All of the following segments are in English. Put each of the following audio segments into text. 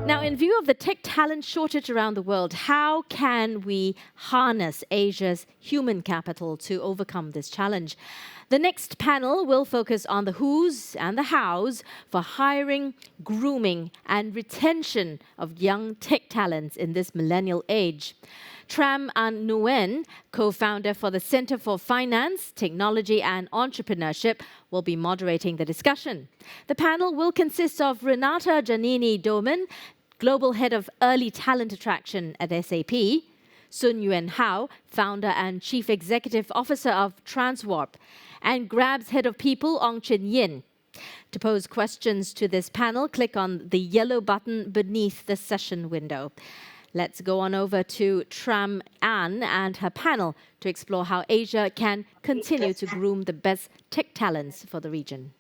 Now, in view of the tech talent shortage around the world, how can we harness Asia's human capital to overcome this challenge? The next panel will focus on the who's and the how's for hiring, grooming, and retention of young tech talents in this millennial age. Tram and Nguyen, co-founder for the Center for Finance, Technology and Entrepreneurship, will be moderating the discussion. The panel will consist of Renata Janini Dohmen, Global Head of Early Talent Attraction at SAP, Yuanhao, Founder and Chief Executive Officer of Transwarp, and Grab's Head of People, Nguyen. To pose questions to this panel, click on the yellow button beneath the session window. Let's go on over to Tram Ann and her panel to explore how Asia can continue to groom the best tech talents for the region.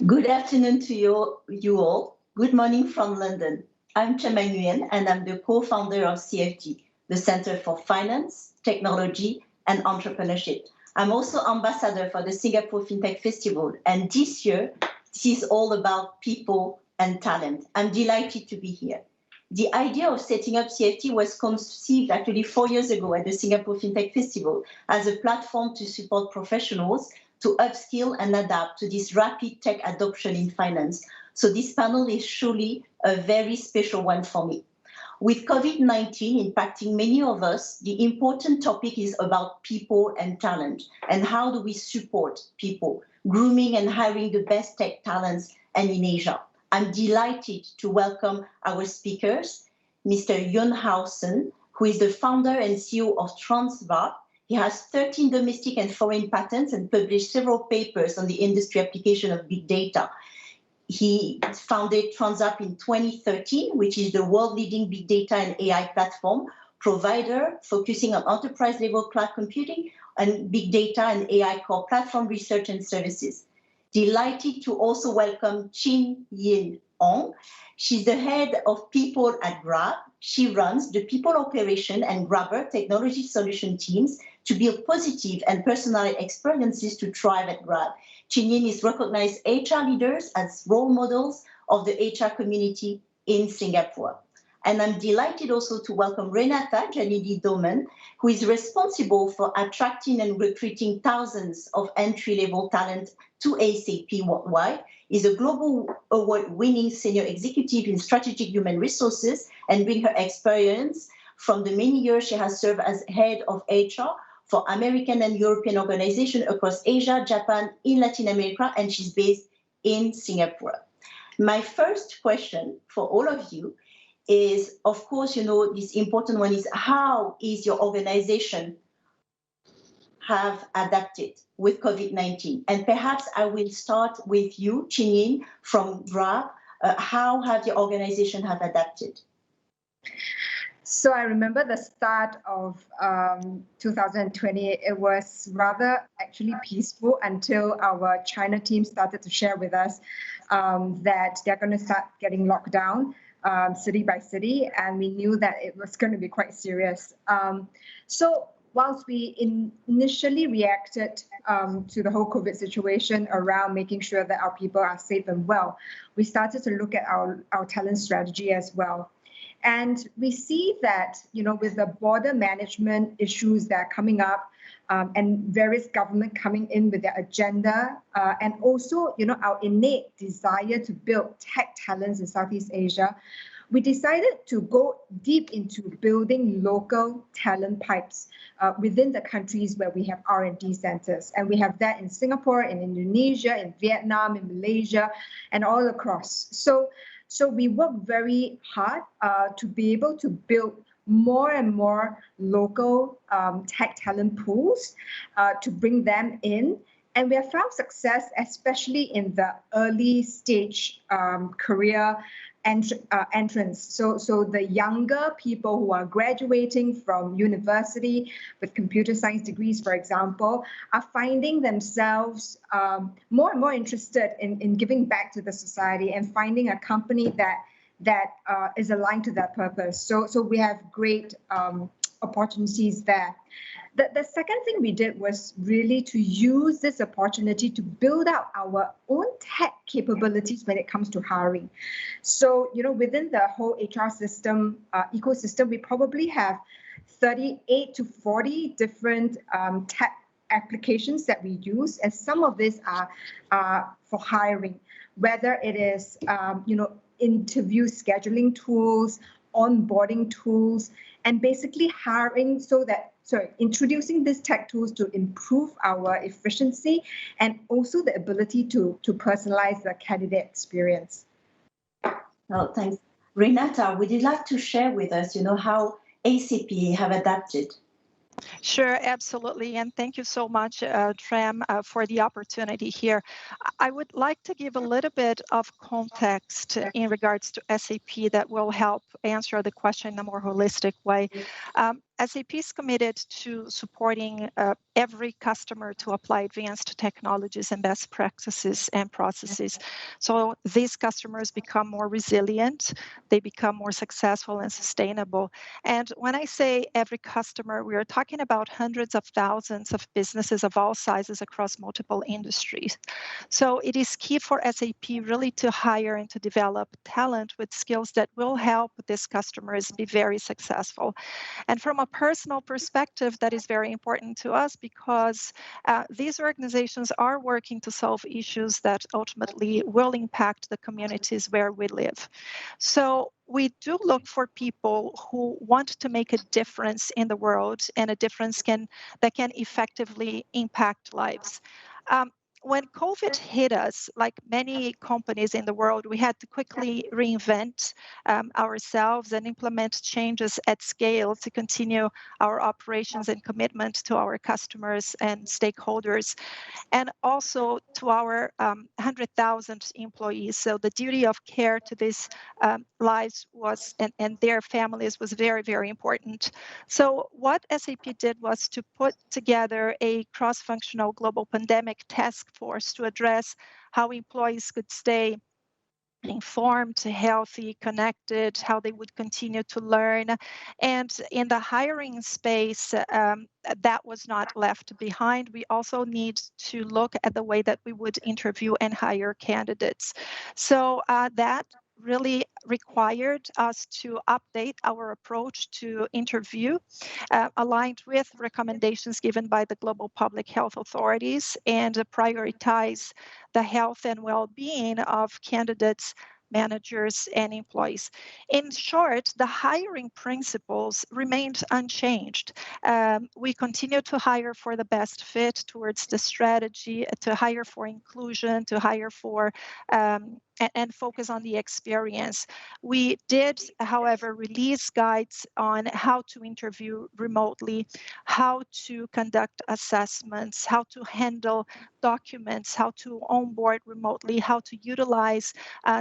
Good afternoon to you all. Good morning from London. I'm Nguyen, and I'm the co-founder of CFTE, the Center for Finance, Technology and Entrepreneurship. I'm also ambassador for the Singapore FinTech Festival, and this year, this is all about people and talent. I'm delighted to be here. The idea of setting up CFTE was conceived actually 4 years ago at the Singapore FinTech Festival as a platform to support professionals to upskill and adapt to this rapid tech adoption in finance. So this panel is surely a very special one for me. With COVID-19 impacting many of us, the important topic is about people and talent, and how do we support people, grooming and hiring the best tech talents and in Asia. I'm delighted to welcome our speakers, Mr. Yuanhao, who is the founder and CEO of Transwarp. He has 13 domestic and foreign patents and published several papers on the industry application of big data. He founded Transwarp in 2013, which is the world-leading big data and AI platform provider focusing on enterprise-level cloud computing and big data and AI core platform research and services. Delighted to also welcome Chin Yin Ong. She's the head of people at Grab. She runs the people operation and Grabber technology solution teams to build positive and personalized experiences to thrive at Grab. Chin Yin is recognized HR leaders as role models of the HR community in Singapore. And I'm delighted also to welcome Renata Janini Dohmen, who is responsible for attracting and recruiting thousands of entry-level talent to SAP worldwide, is a global award-winning senior executive in strategic human resources, and bring her experience from the many years she has served as head of HR for American and European organizations across Asia, Japan, in Latin America, and she's based in Singapore. My first question for all of you is, of course, this important one is, how is your organization have adapted with COVID-19? And perhaps I will start with you, Chin Yin, from Grab. How have your organization have adapted? So I remember the start of 2020, it was rather actually peaceful until our China team started to share with us that they're going to start getting locked down city by city, and we knew that it was going to be quite serious. So whilst we initially reacted to the whole COVID situation around making sure that our people are safe and well, we started to look at our talent strategy as well. And we see that, with the border management issues that are coming up and various government coming in with their agenda, and also, our innate desire to build tech talents in Southeast Asia, we decided to go deep into building local talent pipes within the countries where we have R&D centers. And we have that in Singapore, in Indonesia, in Vietnam, in Malaysia, and all across. So we work very hard to be able to build more and more local tech talent pools to bring them in. And we have found success, especially in the early stage career entrance. So the younger people who are graduating from university with computer science degrees, for example, are finding themselves more and more interested in giving back to the society and finding a company that is aligned to that purpose. So we have great opportunities there. The second thing we did was really to use this opportunity to build out our own tech capabilities when it comes to hiring. So, within the whole HR system, ecosystem, we probably have 38 to 40 different tech applications that we use, and some of these are for hiring, whether it is, interview scheduling tools, onboarding tools, and basically introducing these tech tools to improve our efficiency and also the ability to personalize the candidate experience. Well, thanks. Renata, would you like to share with us, how ACP have adapted? Sure, absolutely. And thank you so much, Tram, for the opportunity here. I would like to give a little bit of context in regards to SAP that will help answer the question in a more holistic way. SAP is committed to supporting every customer to apply advanced technologies and best practices and processes. So these customers become more resilient, they become more successful and sustainable. And when I say every customer, we are talking about hundreds of thousands of businesses of all sizes across multiple industries. So it is key for SAP really to hire and to develop talent with skills that will help these customers be very successful. And from a personal perspective, that is very important to us because these organizations are working to solve issues that ultimately will impact the communities where we live. So we do look for people who want to make a difference in the world, and a difference that can effectively impact lives. When COVID hit us, like many companies in the world, we had to quickly reinvent ourselves and implement changes at scale to continue our operations and commitment to our customers and stakeholders, and also to our 100,000 employees. So the duty of care to these lives and their families was very, very important. So what SAP did was to put together a cross-functional global pandemic task force to address how employees could stay informed, healthy, connected, how they would continue to learn. And in the hiring space, that was not left behind. We also need to look at the way that we would interview and hire candidates. So that really required us to update our approach to interview, aligned with recommendations given by the global public health authorities, and prioritize the health and well-being of candidates, managers, and employees. In short, the hiring principles remained unchanged. We continue to hire for the best fit towards the strategy, to hire for inclusion, to hire for and focus on the experience. We did, however, release guides on how to interview remotely, how to conduct assessments, how to handle documents, how to onboard remotely, how to utilize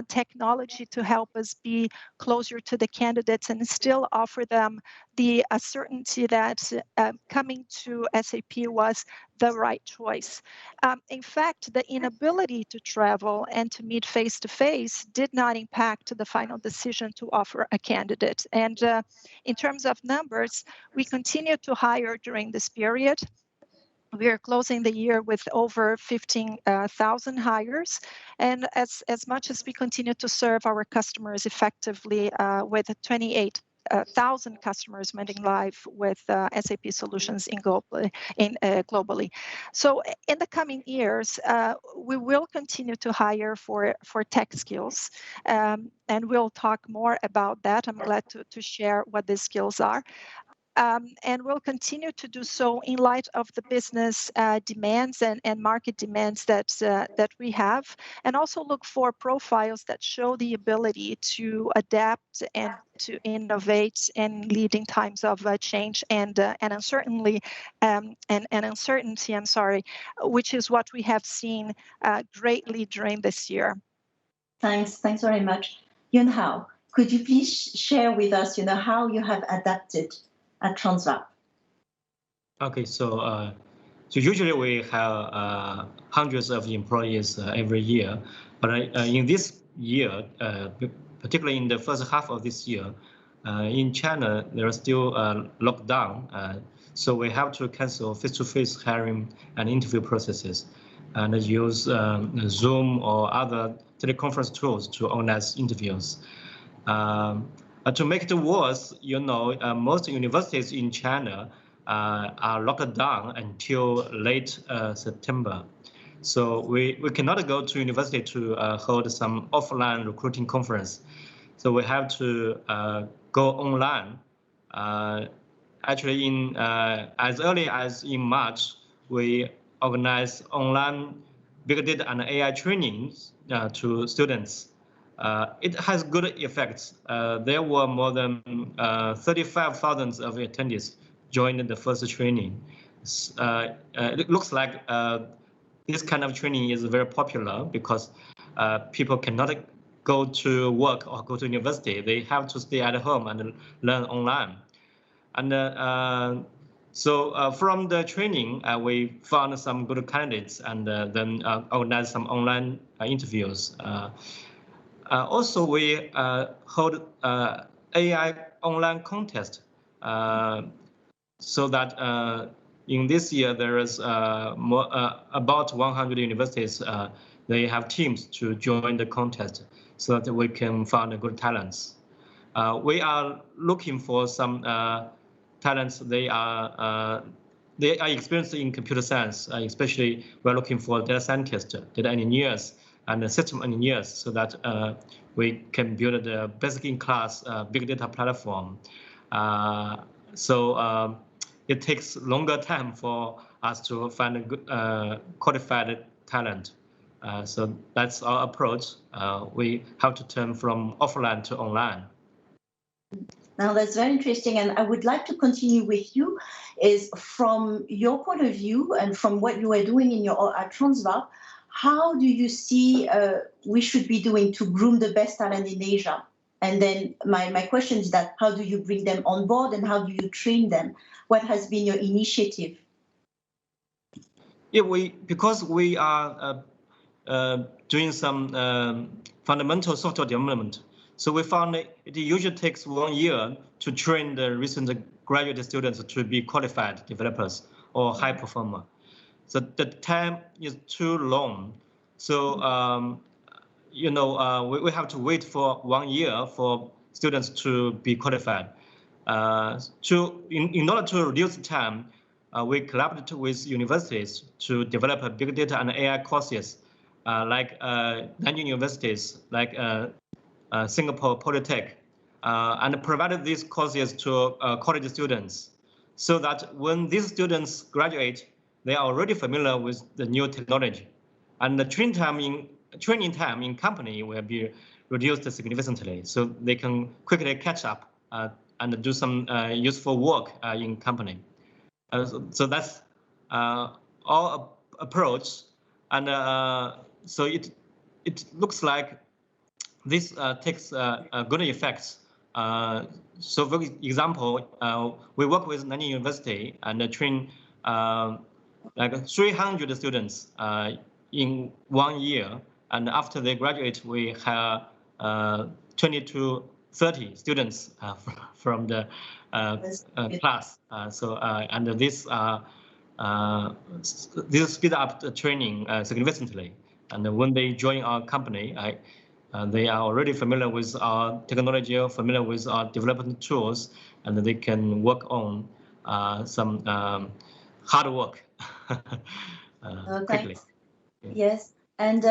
technology to help us be closer to the candidates and still offer them the certainty that coming to SAP was the right choice. In fact, the inability to travel and to meet face-to-face did not impact the final decision to offer a candidate. And in terms of numbers, we continue to hire during this period. We are closing the year with over 15,000 hires. And as much as we continue to serve our customers effectively with 28,000 customers went live with SAP solutions globally. So in the coming years, we will continue to hire for tech skills, and we'll talk more about that. I'm glad to share what these skills are. And we'll continue to do so in light of the business demands and market demands that we have, and also look for profiles that show the ability to adapt and to innovate in leading times of change and uncertainty, which is what we have seen greatly during this year. Thanks very much. Yuanhao, could you please share with us, how you have adapted at Transwarp? Okay, so usually we have hundreds of employees every year, but in this year, particularly in the first half of this year, In China, there are still lockdown, so we have to cancel face-to-face hiring and interview processes, and use Zoom or other teleconference tools to organize interviews. To make it worse, most universities in China are locked down until late September. So we cannot go to university to hold some offline recruiting conference. So we have to go online. Actually, in as early as in March, we organized online big data and AI trainings to students. It has good effects. There were more than 35,000 of attendees joined the first training. It looks like this kind of training is very popular because people cannot go to work or go to university. They have to stay at home and learn online. And so from the training, we found some good candidates and then organized some online interviews. Also, we hold AI online contest so that in this year there is about 100 universities. They have teams to join the contest so that we can find good talents. We are looking for some talents. They are experienced in computer science, especially we're looking for data scientists, data engineers, and system engineers, so that we can build the basic-in-class big data platform. So it takes longer time for us to find a good qualified talent. So that's our approach. We have to turn from offline to online. Now that's very interesting, and I would like to continue with you. Is from your point of view and from what you are doing in your at Transwarp, how do you see we should be doing to groom the best talent in Asia? And then my question is that how do you bring them on board and how do you train them? What has been your initiative? Yeah, because we are doing some fundamental software development. So we found it usually takes 1 year to train the recent graduate students to be qualified developers or high performer. So the time is too long. So we have to wait for 1 year for students to be qualified. In order to reduce time, we collaborated with universities to develop big data and AI courses, like Nanjing universities, like Singapore Polytech, and provided these courses to college students, so that when these students graduate, they are already familiar with the new technology, and the training time in company will be reduced significantly, so they can quickly catch up and do some useful work in company. So that's our approach, and so it looks like this takes good effects. So, for example, we work with Nanjing University and train like 300 students in 1 year, and after they graduate, we have 20 to 30 students from the class. And this speed up the training significantly. And when they join our company, they are already familiar with our technology, familiar with our development tools, and they can work on some hard work quickly. Yes, and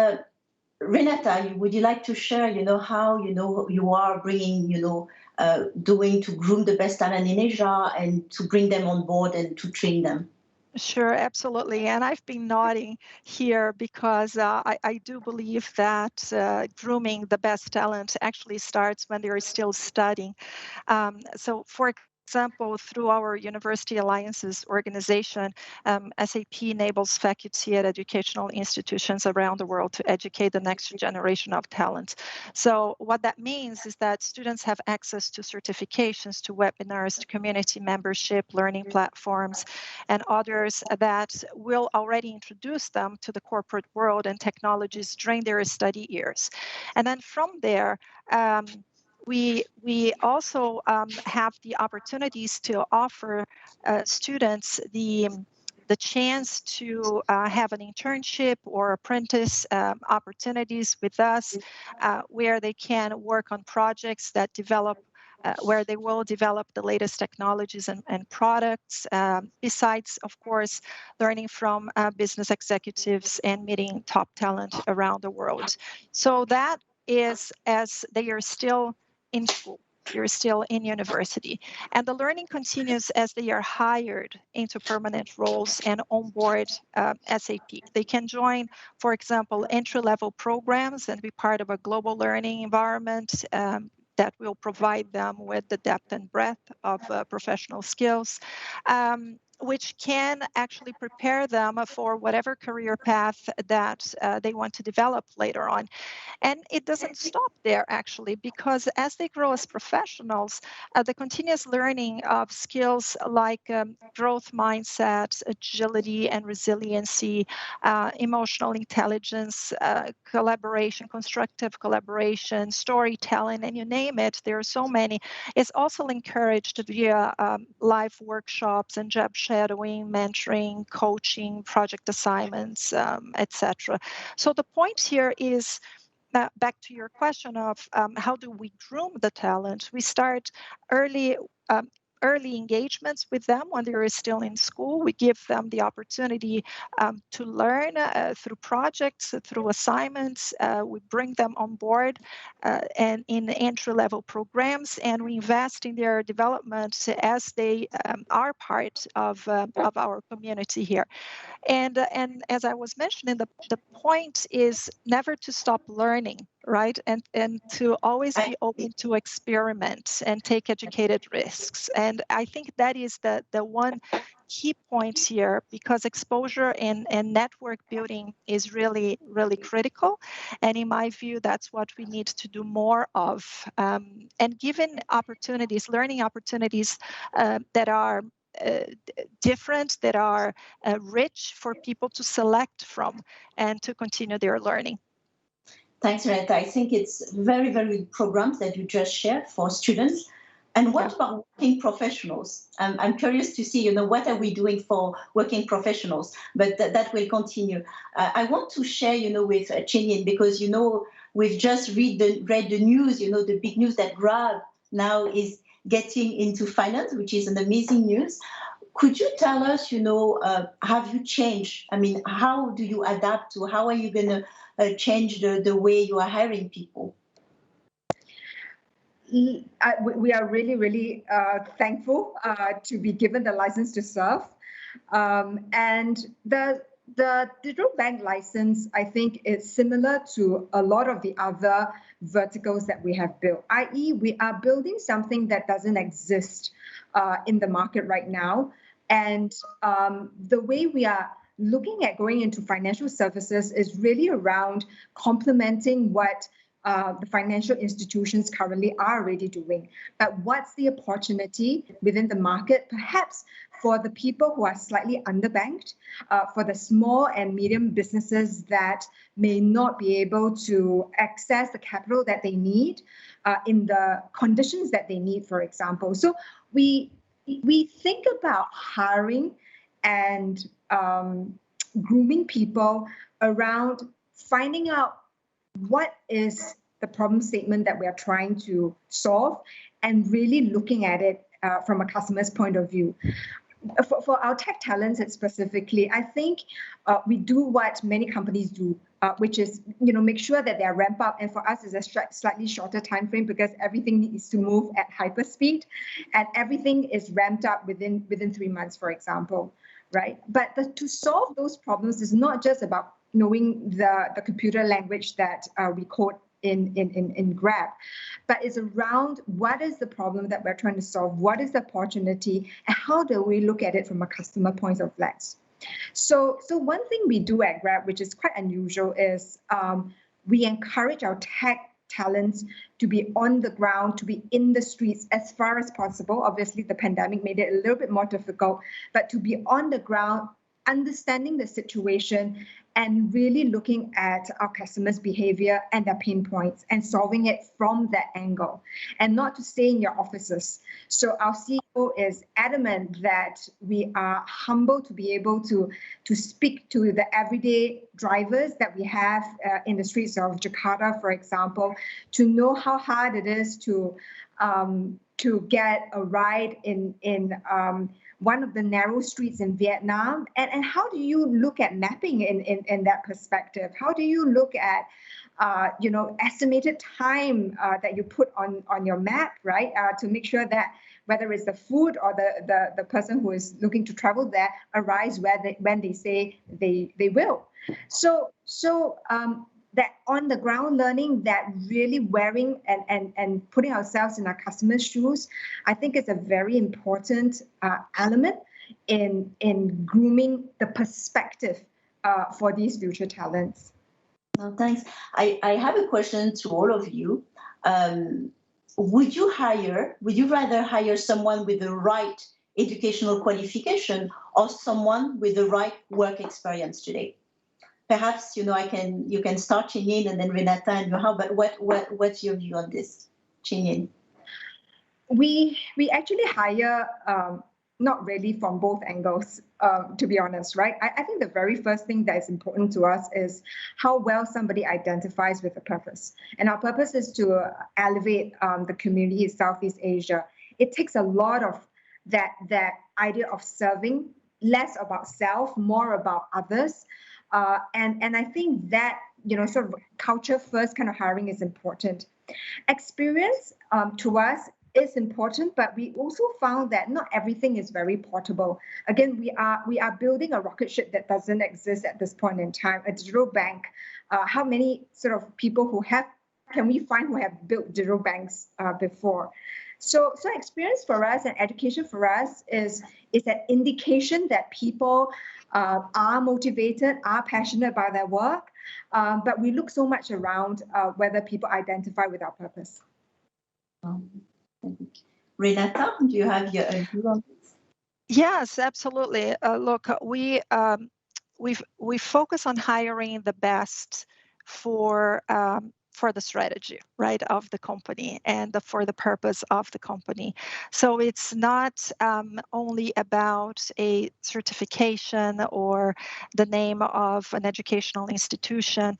Renata, would you like to share, how you are bringing, doing to groom the best talent in Asia and to bring them on board and to train them? Sure, absolutely. And I've been nodding here because I do believe that grooming the best talent actually starts when they're still studying. So for example, through our University Alliances organization, SAP enables faculty at educational institutions around the world to educate the next generation of talent. So what that means is that students have access to certifications, to webinars, to community membership, learning platforms, and others that will already introduce them to the corporate world and technologies during their study years. And then from there, we also have the opportunities to offer students the chance to have an internship or apprentice opportunities with us, where they can work on projects that develop, where they will develop the latest technologies and products, besides, of course, learning from business executives and meeting top talent around the world. So that is as they are still in school. You're still in university. And the learning continues as they are hired into permanent roles and onboard SAP. They can join, for example, entry-level programs and be part of a global learning environment that will provide them with the depth and breadth of professional skills, which can actually prepare them for whatever career path that they want to develop later on. And it doesn't stop there, actually, because as they grow as professionals, the continuous learning of skills like growth mindset, agility and resiliency, emotional intelligence, collaboration, constructive collaboration, storytelling, and you name it, there are so many, is also encouraged via live workshops and job shadowing, mentoring, coaching, project assignments, etc. So the point here is, back to your question of how do we groom the talent, we start early engagements with them when they are still in school. We give them the opportunity to learn through projects, through assignments. We bring them on board and in entry-level programs, and we invest in their development as they are part of our community here. And as I was mentioning, the point is never to stop learning, right? And to always be open to experiment and take educated risks. And I think that is the one key point here, because exposure and network building is really, really critical. And in my view, that's what we need to do more of. And given opportunities, learning opportunities that are different, that are rich for people to select from and to continue their learning. Thanks, Renata. I think it's very, very good programs that you just shared for students. And what about working professionals? I'm curious to see, what are we doing for working professionals? But that will continue. I want to share, with Janini, because, we've just read the news, the big news that Grab now is getting into finance, which is an amazing news. Could you tell us, have you changed? I mean, how do you adapt to, how are you going to change the way you are hiring people? We are really, really thankful to be given the license to serve. And the digital bank license, I think, is similar to a lot of the other verticals that we have built, i.e. we are building something that doesn't exist in the market right now. And the way we are looking at going into financial services is really around complementing what the financial institutions currently are already doing. But what's the opportunity within the market, perhaps for the people who are slightly underbanked, for the small and medium businesses that may not be able to access the capital that they need in the conditions that they need, for example. So we think about hiring and grooming people around finding out what is the problem statement that we are trying to solve and really looking at it from a customer's point of view. For our tech talents specifically, I think we do what many companies do, which is, make sure that they are ramp up. And for us, it's a slightly shorter time frame because everything needs to move at hyper speed, and everything is ramped up within 3 months, for example, right? But to solve those problems is not just about knowing the computer language that we code in Grab, but it's around what is the problem that we're trying to solve, what is the opportunity, and how do we look at it from a customer point of lens. So one thing we do at Grab, which is quite unusual, is we encourage our tech talents to be on the ground, to be in the streets as far as possible. Obviously, the pandemic made it a little bit more difficult, but to be on the ground understanding the situation and really looking at our customers' behavior and their pain points and solving it from that angle, and not to stay in your offices. So our CEO is adamant that we are humble to be able to speak to the everyday drivers that we have in the streets of Jakarta, for example, to know how hard it is to get a ride in one of the narrow streets in Vietnam, and how do you look at mapping in that perspective? How do you look at estimated time that you put on your map, right? To make sure that whether it's the food or the person who is looking to travel there arrives when they say they will. So that on the ground learning, that really wearing and putting ourselves in our customers' shoes, I think is a very important element in grooming the perspective for these future talents. Well, thanks. I have a question to all of you. Would you rather hire someone with the right educational qualification or someone with the right work experience today? Perhaps, you can start, Janini, and then Renata and Yuanhao, but what's your view on this, Janini? We actually hire not really from both angles, to be honest, right? I think the very first thing that is important to us is how well somebody identifies with a purpose. And our purpose is to elevate the community in Southeast Asia. It takes a lot of that idea of serving, less about self, more about others. And I think that, sort of culture first kind of hiring is important. Experience to us is important, but we also found that not everything is very portable. Again, we are building a rocket ship that doesn't exist at this point in time, a digital bank. How many sort of people can we find who have built digital banks before? So experience for us and education for us is an indication that people are motivated, are passionate about their work, but we look so much around whether people identify with our purpose. Renata, do you have your view on this? Yes, absolutely. Look, we focus on hiring the best for the strategy, right, of the company and for the purpose of the company. So it's not only about a certification or the name of an educational institution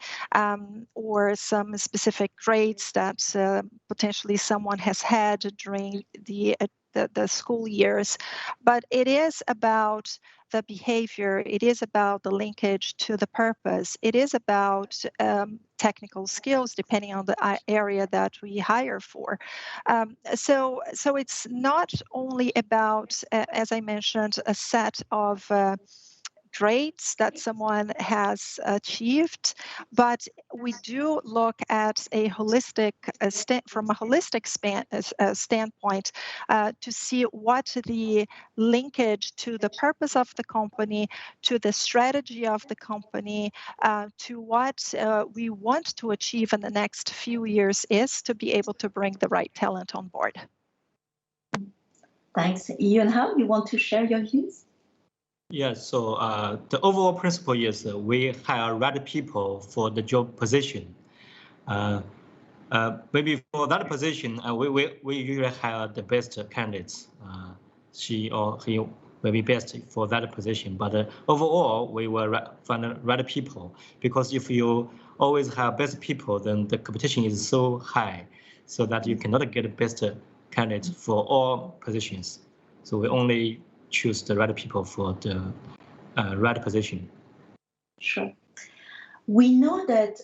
or some specific grades that potentially someone has had during the school years, but it is about the behavior, it is about the linkage to the purpose, it is about technical skills depending on the area that we hire for. So it's not only about, as I mentioned, a set of grades that someone has achieved, but we do look at a holistic from a holistic standpoint to see what the linkage to the purpose of the company, to the strategy of the company, to what we want to achieve in the next few years is to be able to bring the right talent on board. Thanks. Yuanhao, you want to share your views? Yes, so the overall principle is we hire right people for the job position. Maybe for that position, we usually hire the best candidates. She or he will be best for that position. But overall, we will find the right people, because if you always have best people, then the competition is so high, so that you cannot get the best candidates for all positions. So we only choose the right people for the right position. Sure. We know that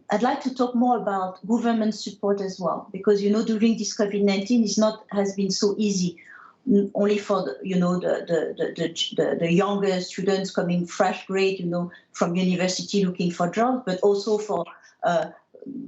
I'd like to talk more about government support as well, because during this COVID-19 has been so easy, only for the younger students coming fresh grade, from university looking for jobs, but also for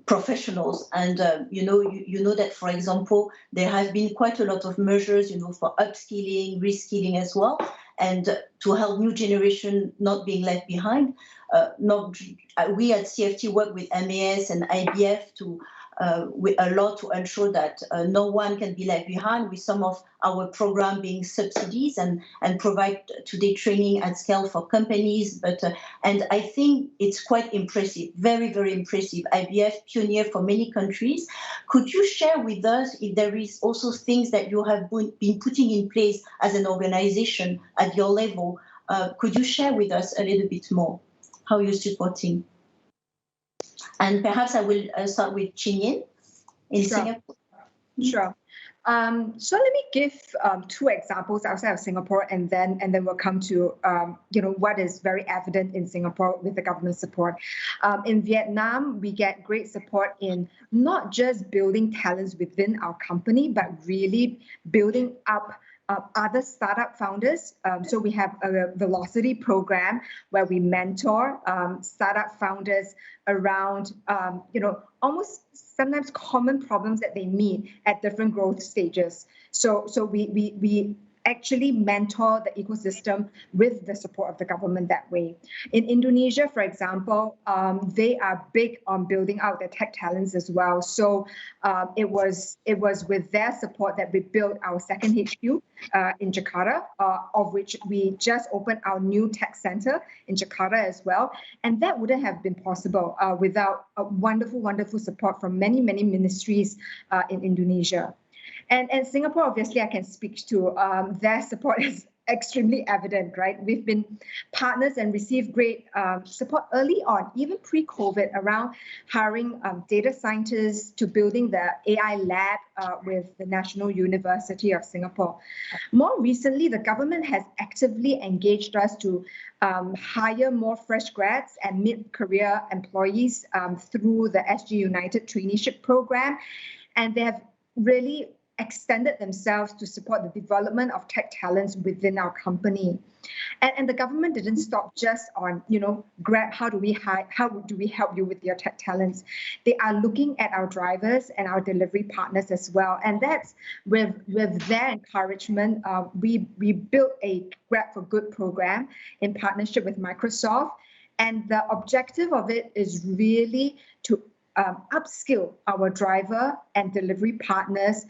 professionals. And you know that, for example, there have been quite a lot of measures, for upskilling, reskilling as well, and to help new generation not being left behind. We at CFT work with MAS and IBF to a lot to ensure that no one can be left behind, with some of our program being subsidies and provide today training at scale for companies. But and I think it's quite impressive, very, very impressive. IBF pioneer for many countries. Could you share with us if there is also things that you have been putting in place as an organization at your level? Could you share with us a little bit more how you're supporting? And perhaps I will start with Nguyen in Singapore. Sure. So let me give two examples outside of Singapore, and then we'll come to what is very evident in Singapore with the government support. In Vietnam, we get great support in not just building talents within our company, but really building up other startup founders. So we have a Velocity program where we mentor startup founders around, almost sometimes common problems that they meet at different growth stages. So we actually mentor the ecosystem with the support of the government that way. In Indonesia, for example, they are big on building out their tech talents as well. So it was with their support that we built our second HQ in Jakarta, of which we just opened our new tech center in Jakarta as well. And that wouldn't have been possible without a wonderful, wonderful support from many, many ministries in Indonesia. And Singapore, obviously, I can speak to. Their support is extremely evident, right? We've been partners and received great support early on, even pre-COVID, around hiring data scientists to building the AI lab with the National University of Singapore. More recently, the government has actively engaged us to hire more fresh grads and mid-career employees through the SG United traineeship program. And they have really extended themselves to support the development of tech talents within our company. And the government didn't stop just on, grab, how do we help you with your tech talents? They are looking at our drivers and our delivery partners as well. And that's with their encouragement, we built a Grab for Good program in partnership with Microsoft. And the objective of it is really to upskill our driver and delivery partners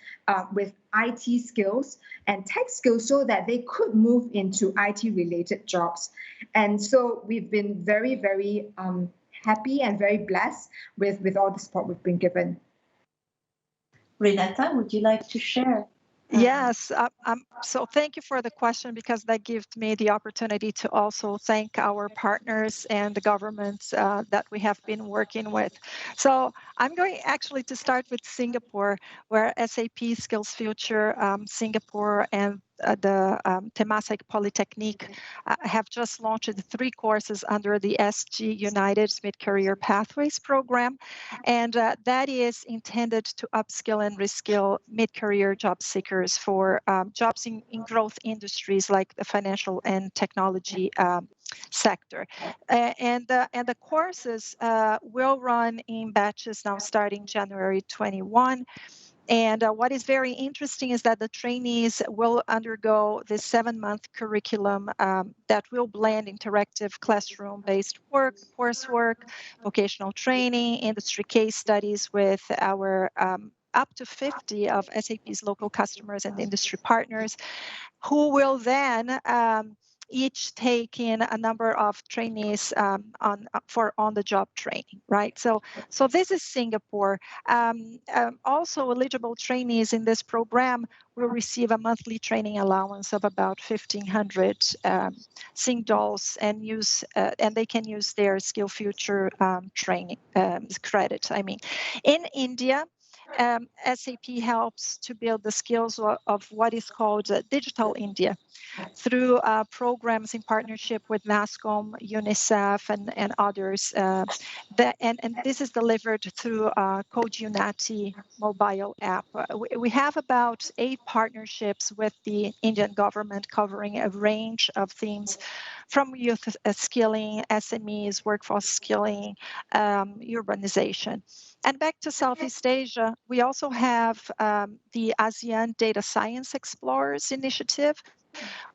with IT skills and tech skills so that they could move into IT-related jobs. And so we've been very, very happy and very blessed with all the support we've been given. Renata, would you like to share? Yes, so thank you for the question, because that gives me the opportunity to also thank our partners and the governments that we have been working with. So I'm going actually to start with Singapore, where SAP Skills Future Singapore and the Temasek Polytechnique have just launched 3 courses under the SG United Mid-Career Pathways program. And that is intended to upskill and reskill mid-career job seekers for jobs in growth industries like the financial and technology sector. And the courses will run in batches now starting January 21. And what is very interesting is that the trainees will undergo this 7-month curriculum that will blend interactive classroom-based coursework, vocational training, industry case studies with our up to 50 of SAP's local customers and industry partners, who will then each take in a number of trainees for on-the-job training, right? So this is Singapore. Also, eligible trainees in this program will receive a monthly training allowance of about 1,500 Sing dollars, and they can use their Skill Future training credit. In India, SAP helps to build the skills of what is called Digital India through programs in partnership with NASCOM, UNICEF, and others. And this is delivered through Code Unati mobile app. We have about 8 partnerships with the Indian government covering a range of themes, from youth skilling, SMEs, workforce skilling, urbanization. And back to Southeast Asia, we also have the ASEAN Data Science Explorers Initiative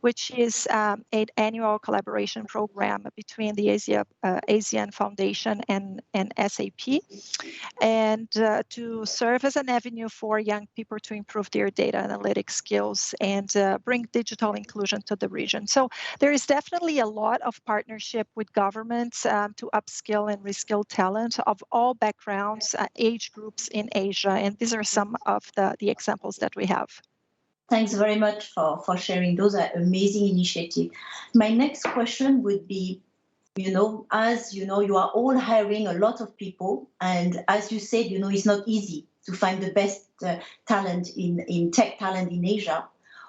which is an annual collaboration program between the ASEAN Foundation and SAP, and to serve as an avenue for young people to improve their data analytics skills and bring digital inclusion to the region. So there is definitely a lot of partnership with governments to upskill and reskill talent of all backgrounds, age groups in Asia. And these are some of the examples that we have. Thanks very much for sharing. Those are amazing initiatives. My next question would be, as you know, you are all hiring a lot of people. And as you said, it's not easy to find the best talent in tech talent in Asia.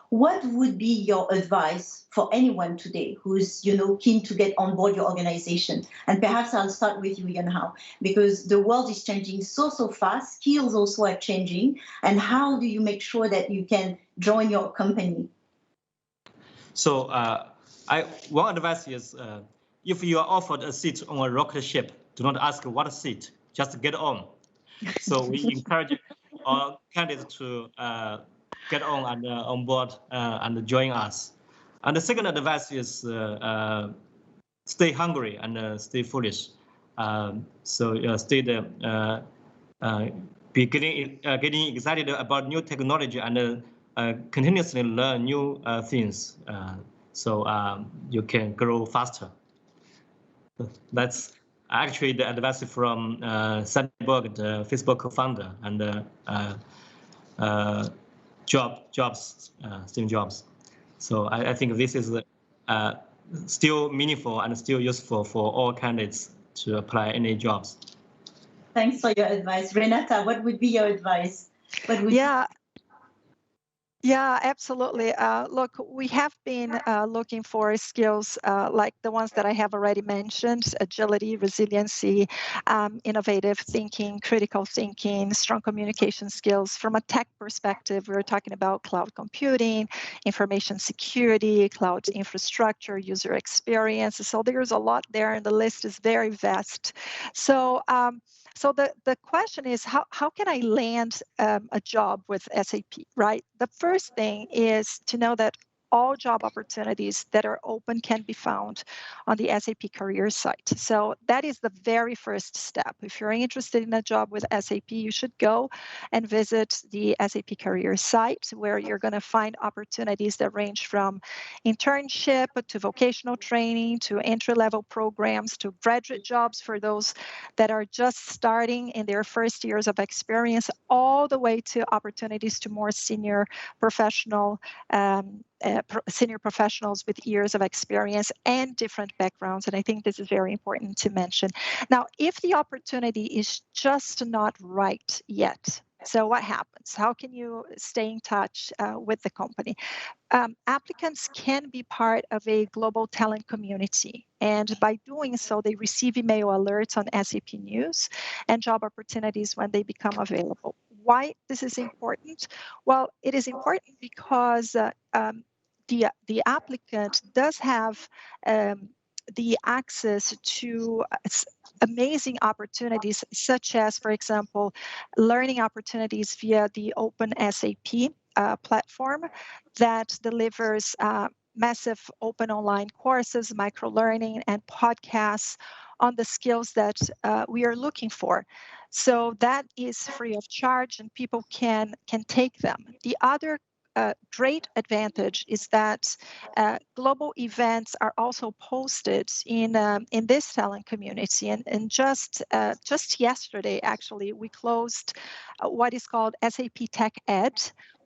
What would be your advice for anyone today who's, keen to get on board your organization? And perhaps I'll start with you, Yuanhao, because the world is changing so fast. Skills also are changing. And how do you make sure that you can join your company? So one advice is, if you are offered a seat on a rocket ship, do not ask what seat, just get on. So we encourage our candidates to get on and on board and join us. And the second advice is stay hungry and stay foolish. Stay getting excited about new technology and continuously learn new things. So you can grow faster. That's actually the advice from Sandy Berg, the Facebook co-founder, and Steve Jobs. So I think this is still meaningful and still useful for all candidates to apply any jobs. Thanks for your advice. Renata, what would be your advice? Yeah, absolutely. Look, we have been looking for skills like the ones that I have already mentioned: agility, resiliency, innovative thinking, critical thinking, strong communication skills. From a tech perspective, we're talking about cloud computing, information security, cloud infrastructure, user experience. So there's a lot there, and the list is very vast. So the question is, how can I land a job with SAP, right? The first thing is to know that all job opportunities that are open can be found on the SAP career site. So that is the very first step. If you're interested in a job with SAP, you should go and visit the SAP career site, where you're going to find opportunities that range from internship to vocational training to entry-level programs to graduate jobs for those that are just starting in their first years of experience, all the way to opportunities to more senior professionals with years of experience and different backgrounds. And I think this is very important to mention. Now, if the opportunity is just not right yet, so what happens? How can you stay in touch with the company? Applicants can be part of a global talent community. And by doing so, they receive email alerts on SAP News and job opportunities when they become available. Why this is important? Well, it is important because the applicant does have the access to amazing opportunities, such as, for example, learning opportunities via the Open SAP platform that delivers massive open online courses, micro-learning, and podcasts on the skills that we are looking for. So that is free of charge, and people can take them. The other great advantage is that global events are also posted in this talent community. And just yesterday, actually, we closed what is called SAP Tech Ed,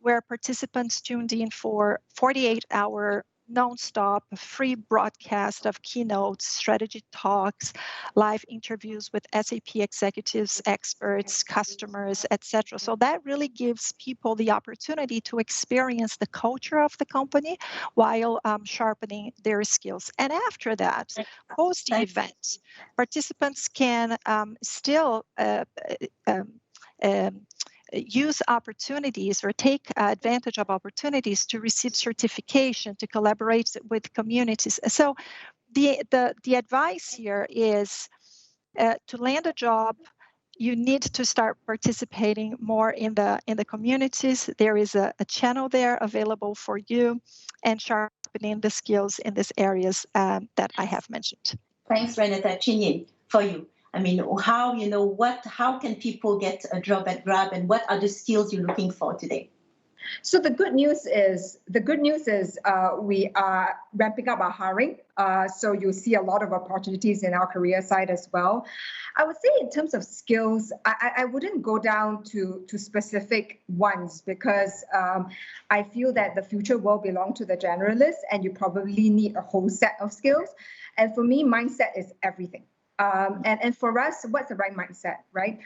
where participants tuned in for 48-hour nonstop free broadcast of keynotes, strategy talks, live interviews with SAP executives, experts, customers, etc. So that really gives people the opportunity to experience the culture of the company while sharpening their skills. And after that, post the event, participants can still use opportunities or take advantage of opportunities to receive certification, to collaborate with communities. So the advice here is to land a job, you need to start participating more in the communities. There is a channel there available for you, and sharpening the skills in these areas that I have mentioned. Thanks, Renata. Chinyin, for you. I mean, how can people get a job at Grab, and what are the skills you're looking for today? So the good news is we are ramping up our hiring. So you'll see a lot of opportunities in our career side as well. I would say in terms of skills, I wouldn't go down to specific ones, because I feel that the future will belong to the generalists, and you probably need a whole set of skills. And for me, mindset is everything. And for us, what's the right mindset, right?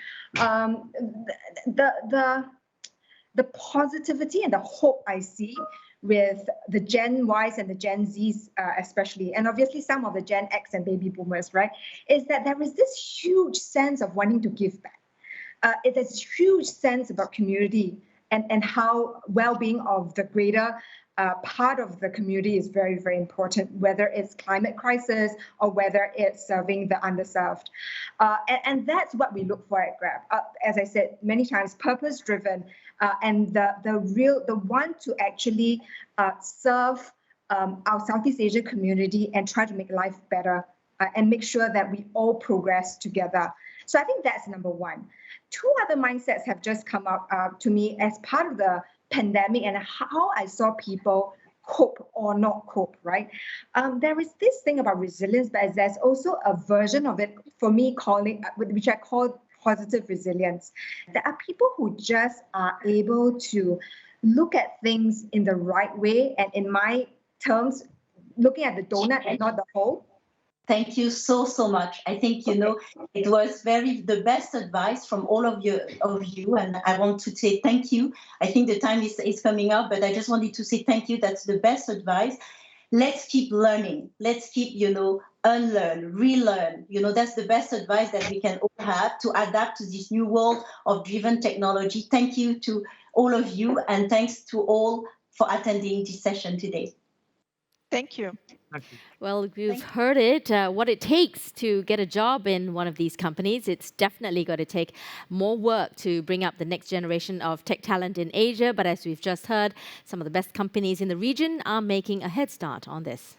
The positivity and the hope I see with the Gen Ys and the Gen Zs especially, and obviously some of the Gen X and baby boomers, right, is that there is this huge sense of wanting to give back. It is huge sense about community and how well-being of the greater part of the community is very, very important, whether it's climate crisis or whether it's serving the underserved. And that's what we look for at Grab. As I said many times, purpose-driven, and the one to actually serve our Southeast Asia community and try to make life better and make sure that we all progress together. So I think that's number one. Two other mindsets have just come up to me as part of the pandemic and how I saw people cope or not cope, right? There is this thing about resilience, but there's also a version of it for me which I call positive resilience. There are people who just are able to look at things in the right way, and in my terms, looking at the donut and not the whole. Thank you so much. I think, it was the best advice from all of you, and I want to say thank you. I think the time is coming up, but I just wanted to say thank you. That's the best advice. Let's keep learning. Let's keep, unlearn, relearn. That's the best advice that we can all have to adapt to this new world of driven technology. Thank you to all of you, and thanks to all for attending this session today. Thank you. Well, you've heard it, what it takes to get a job in one of these companies. It's definitely going to take more work to bring up the next generation of tech talent in Asia. But as we've just heard, some of the best companies in the region are making a head start on this.